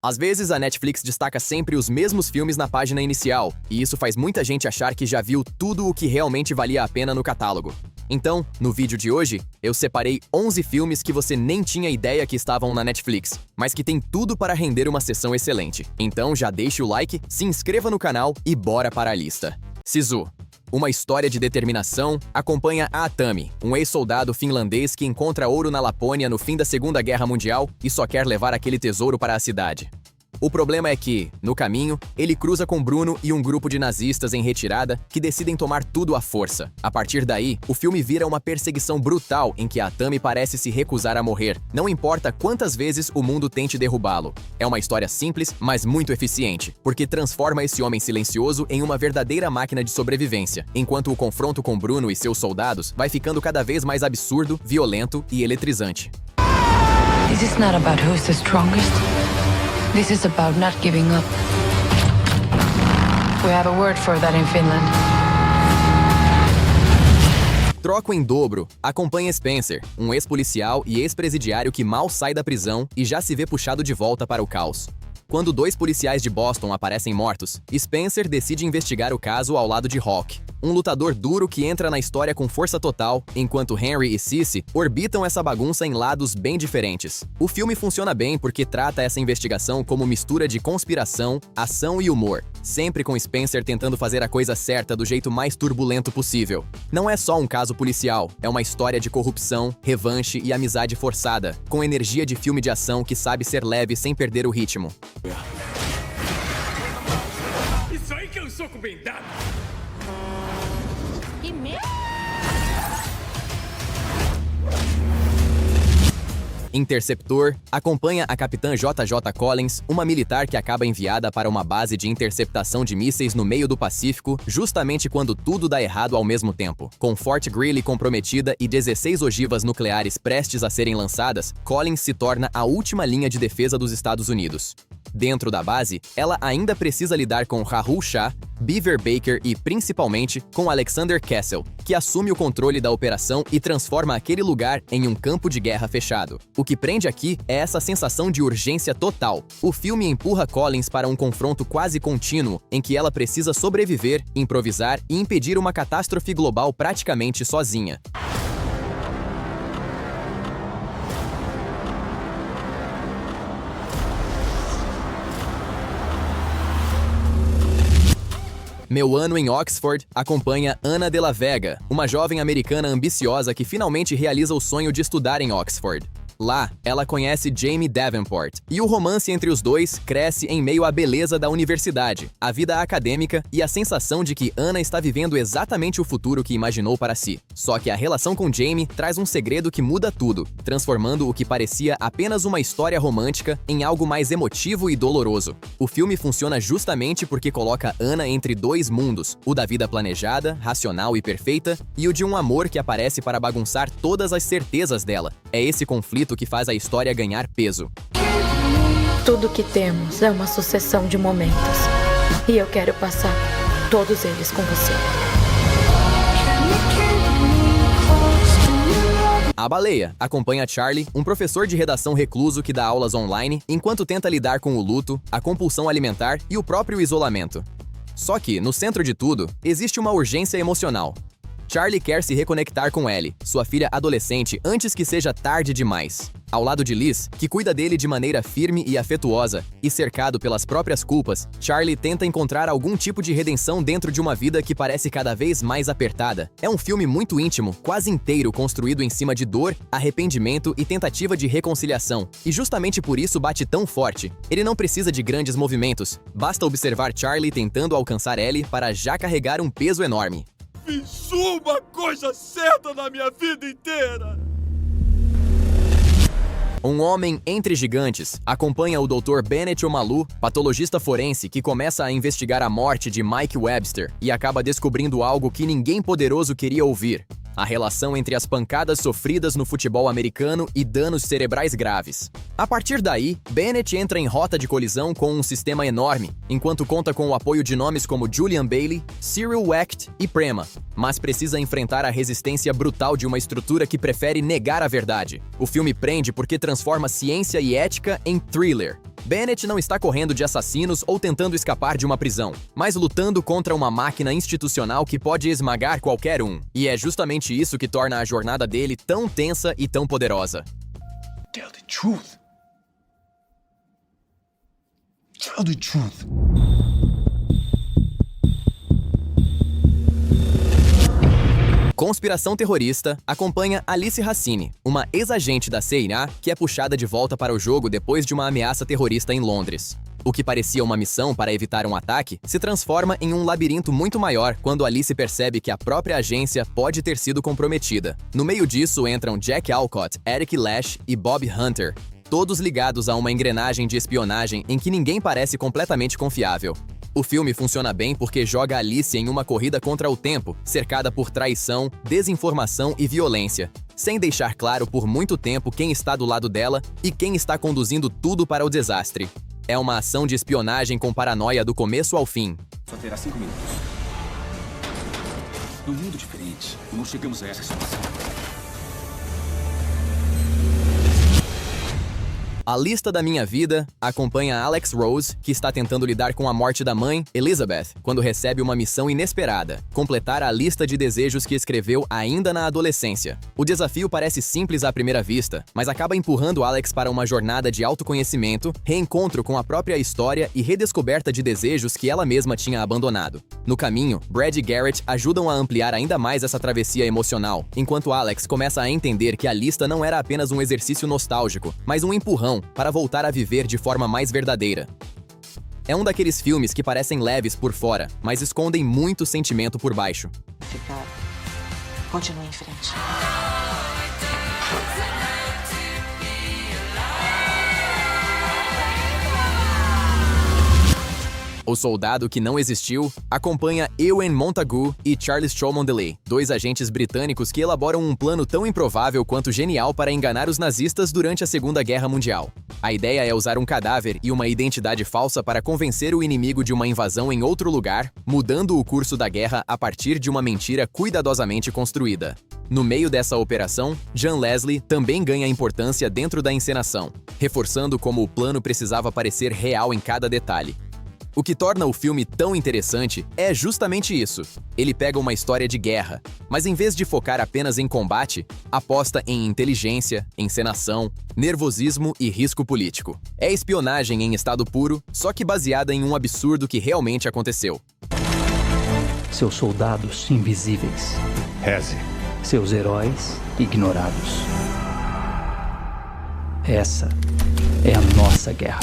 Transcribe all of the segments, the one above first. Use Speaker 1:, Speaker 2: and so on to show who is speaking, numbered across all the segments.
Speaker 1: Às vezes, a Netflix destaca sempre os mesmos filmes na página inicial, e isso faz muita gente achar que já viu tudo o que realmente valia a pena no catálogo. Então, no vídeo de hoje, eu separei 11 filmes que você nem tinha ideia que estavam na Netflix, mas que tem tudo para render uma sessão excelente. Então já deixe o like, se inscreva no canal e bora para a lista. Sisu. Uma história de determinação acompanha Atami, um ex-soldado finlandês que encontra ouro na Lapônia no fim da Segunda Guerra Mundial e só quer levar aquele tesouro para a cidade. O problema é que, no caminho, ele cruza com Bruno e um grupo de nazistas em retirada que decidem tomar tudo à força. A partir daí, o filme vira uma perseguição brutal em que Atami parece se recusar a morrer, não importa quantas vezes o mundo tente derrubá-lo. É uma história simples, mas muito eficiente, porque transforma esse homem silencioso em uma verdadeira máquina de sobrevivência, enquanto o confronto com Bruno e seus soldados vai ficando cada vez mais absurdo, violento e eletrizante.
Speaker 2: This is not about who's the strongest. This is about not giving up. We have a word for that in Finland.
Speaker 1: Troco em Dobro acompanha Spencer, um ex-policial e ex-presidiário que mal sai da prisão e já se vê puxado de volta para o caos. Quando 2 policiais de Boston aparecem mortos, Spencer decide investigar o caso ao lado de Hawk, um lutador duro que entra na história com força total, enquanto Henry e Cissy orbitam essa bagunça em lados bem diferentes. O filme funciona bem porque trata essa investigação como mistura de conspiração, ação e humor, sempre com Spencer tentando fazer a coisa certa do jeito mais turbulento possível. Não é só um caso policial, é uma história de corrupção, revanche e amizade forçada, com energia de filme de ação que sabe ser leve sem perder o ritmo.
Speaker 3: Isso aí que é um soco bem dado!
Speaker 2: Que merda!
Speaker 1: Interceptor acompanha a capitã JJ Collins, uma militar que acaba enviada para uma base de interceptação de mísseis no meio do Pacífico, justamente quando tudo dá errado ao mesmo tempo. Com Fort Greely comprometida e 16 ogivas nucleares prestes a serem lançadas, Collins se torna a última linha de defesa dos Estados Unidos. Dentro da base, ela ainda precisa lidar com Rahul Shah, Beaver Baker e, principalmente, com Alexander Kessel, que assume o controle da operação e transforma aquele lugar em um campo de guerra fechado. O que prende aqui é essa sensação de urgência total. O filme empurra Collins para um confronto quase contínuo, em que ela precisa sobreviver, improvisar e impedir uma catástrofe global praticamente sozinha. Meu Ano em Oxford acompanha Ana de la Vega, uma jovem americana ambiciosa que finalmente realiza o sonho de estudar em Oxford. Lá, ela conhece Jamie Davenport, e o romance entre os dois cresce em meio à beleza da universidade, a vida acadêmica e a sensação de que Ana está vivendo exatamente o futuro que imaginou para si. Só que a relação com Jamie traz um segredo que muda tudo, transformando o que parecia apenas uma história romântica em algo mais emotivo e doloroso. O filme funciona justamente porque coloca Ana entre 2 mundos, o da vida planejada, racional e perfeita, e o de um amor que aparece para bagunçar todas as certezas dela. É esse conflito que faz a história ganhar peso.
Speaker 4: Tudo que temos é uma sucessão de momentos. E eu quero passar todos eles com você.
Speaker 1: A Baleia acompanha Charlie, um professor de redação recluso que dá aulas online enquanto tenta lidar com o luto, a compulsão alimentar e o próprio isolamento. Só que, no centro de tudo, existe uma urgência emocional. Charlie quer se reconectar com Ellie, sua filha adolescente, antes que seja tarde demais. Ao lado de Liz, que cuida dele de maneira firme e afetuosa, e cercado pelas próprias culpas, Charlie tenta encontrar algum tipo de redenção dentro de uma vida que parece cada vez mais apertada. É um filme muito íntimo, quase inteiro construído em cima de dor, arrependimento e tentativa de reconciliação, e justamente por isso bate tão forte. Ele não precisa de grandes movimentos, basta observar Charlie tentando alcançar Ellie para já carregar um peso enorme.
Speaker 3: Fiz uma coisa certa na minha vida inteira!
Speaker 1: Um Homem entre Gigantes acompanha o Dr. Bennett Omalu, patologista forense que começa a investigar a morte de Mike Webster e acaba descobrindo algo que ninguém poderoso queria ouvir. a relação entre as pancadas sofridas no futebol americano e danos cerebrais graves. A partir daí, Bennett entra em rota de colisão com um sistema enorme, enquanto conta com o apoio de nomes como Julian Bailey, Cyril Wecht e Prema, mas precisa enfrentar a resistência brutal de uma estrutura que prefere negar a verdade. O filme prende porque transforma ciência e ética em thriller. Bennett não está correndo de assassinos ou tentando escapar de uma prisão, mas lutando contra uma máquina institucional que pode esmagar qualquer um. E é justamente isso que torna a jornada dele tão tensa e tão poderosa.
Speaker 3: Tell the truth. Tell the truth.
Speaker 1: Conspiração Terrorista acompanha Alice Racine, uma ex-agente da CIA que é puxada de volta para o jogo depois de uma ameaça terrorista em Londres. O que parecia uma missão para evitar um ataque se transforma em um labirinto muito maior quando Alice percebe que a própria agência pode ter sido comprometida. No meio disso entram Jack Alcott, Eric Lash e Bob Hunter, todos ligados a uma engrenagem de espionagem em que ninguém parece completamente confiável. O filme funciona bem porque joga Alice em uma corrida contra o tempo, cercada por traição, desinformação e violência, sem deixar claro por muito tempo quem está do lado dela e quem está conduzindo tudo para o desastre. É uma ação de espionagem com paranoia do começo ao fim.
Speaker 5: Só terá 5 minutos. Num mundo diferente, não chegamos a essa situação.
Speaker 1: A Lista da Minha Vida acompanha Alex Rose, que está tentando lidar com a morte da mãe, Elizabeth, quando recebe uma missão inesperada: completar a lista de desejos que escreveu ainda na adolescência. O desafio parece simples à primeira vista, mas acaba empurrando Alex para uma jornada de autoconhecimento, reencontro com a própria história e redescoberta de desejos que ela mesma tinha abandonado. No caminho, Brad e Garrett ajudam a ampliar ainda mais essa travessia emocional, enquanto Alex começa a entender que a lista não era apenas um exercício nostálgico, mas um empurrão para voltar a viver de forma mais verdadeira. É um daqueles filmes que parecem leves por fora, mas escondem muito sentimento por baixo.
Speaker 6: Ricardo, continue em frente.
Speaker 1: O Soldado que Não Existiu acompanha Ewan Montagu e Charles Cholmondeley, dois agentes britânicos que elaboram um plano tão improvável quanto genial para enganar os nazistas durante a Segunda Guerra Mundial. A ideia é usar um cadáver e uma identidade falsa para convencer o inimigo de uma invasão em outro lugar, mudando o curso da guerra a partir de uma mentira cuidadosamente construída. No meio dessa operação, John Leslie também ganha importância dentro da encenação, reforçando como o plano precisava parecer real em cada detalhe. O que torna o filme tão interessante é justamente isso. Ele pega uma história de guerra, mas em vez de focar apenas em combate, aposta em inteligência, encenação, nervosismo e risco político. É espionagem em estado puro, só que baseada em um absurdo que realmente aconteceu.
Speaker 7: Seus soldados invisíveis.
Speaker 3: Reze.
Speaker 7: Seus heróis ignorados. Essa é a nossa guerra.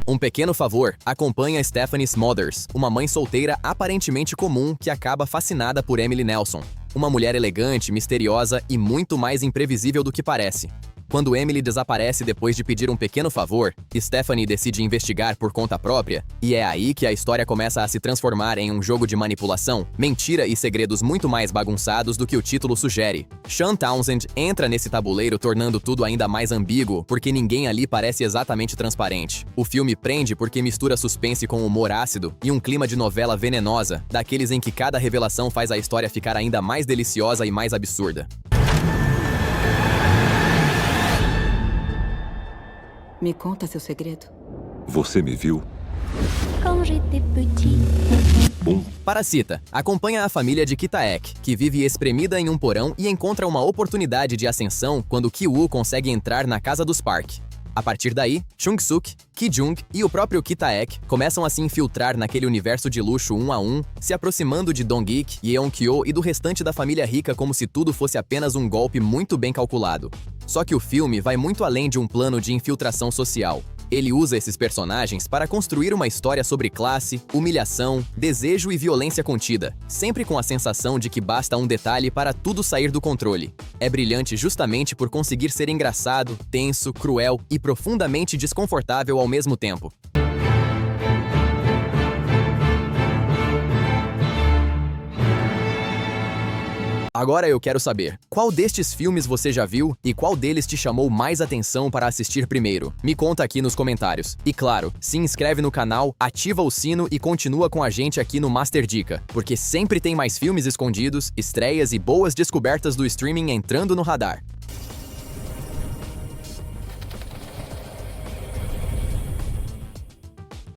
Speaker 1: Um Pequeno Favor acompanha Stephanie Smothers, uma mãe solteira aparentemente comum que acaba fascinada por Emily Nelson, uma mulher elegante, misteriosa e muito mais imprevisível do que parece. Quando Emily desaparece depois de pedir um pequeno favor, Stephanie decide investigar por conta própria, e é aí que a história começa a se transformar em um jogo de manipulação, mentira e segredos muito mais bagunçados do que o título sugere. Sean Townsend entra nesse tabuleiro tornando tudo ainda mais ambíguo, porque ninguém ali parece exatamente transparente. O filme prende porque mistura suspense com humor ácido e um clima de novela venenosa, daqueles em que cada revelação faz a história ficar ainda mais deliciosa e mais absurda.
Speaker 6: Me conta seu segredo.
Speaker 3: Você me viu?
Speaker 8: Quand j'étais petit.
Speaker 1: Parasita acompanha a família de Ki-taek, que vive espremida em um porão e encontra uma oportunidade de ascensão quando Ki-woo consegue entrar na casa dos Park. A partir daí, Chung-suk, Ki-jung e o próprio Ki-taek começam a se infiltrar naquele universo de luxo um a um, se aproximando de Dong-ik, Yeon-kyo e do restante da família rica como se tudo fosse apenas um golpe muito bem calculado. Só que o filme vai muito além de um plano de infiltração social. Ele usa esses personagens para construir uma história sobre classe, humilhação, desejo e violência contida, sempre com a sensação de que basta um detalhe para tudo sair do controle. É brilhante justamente por conseguir ser engraçado, tenso, cruel e profundamente desconfortável ao mesmo tempo. Agora eu quero saber, qual destes filmes você já viu e qual deles te chamou mais atenção para assistir primeiro? Me conta aqui nos comentários. E claro, se inscreve no canal, ativa o sino e continua com a gente aqui no Master Dica, porque sempre tem mais filmes escondidos, estreias e boas descobertas do streaming entrando no radar.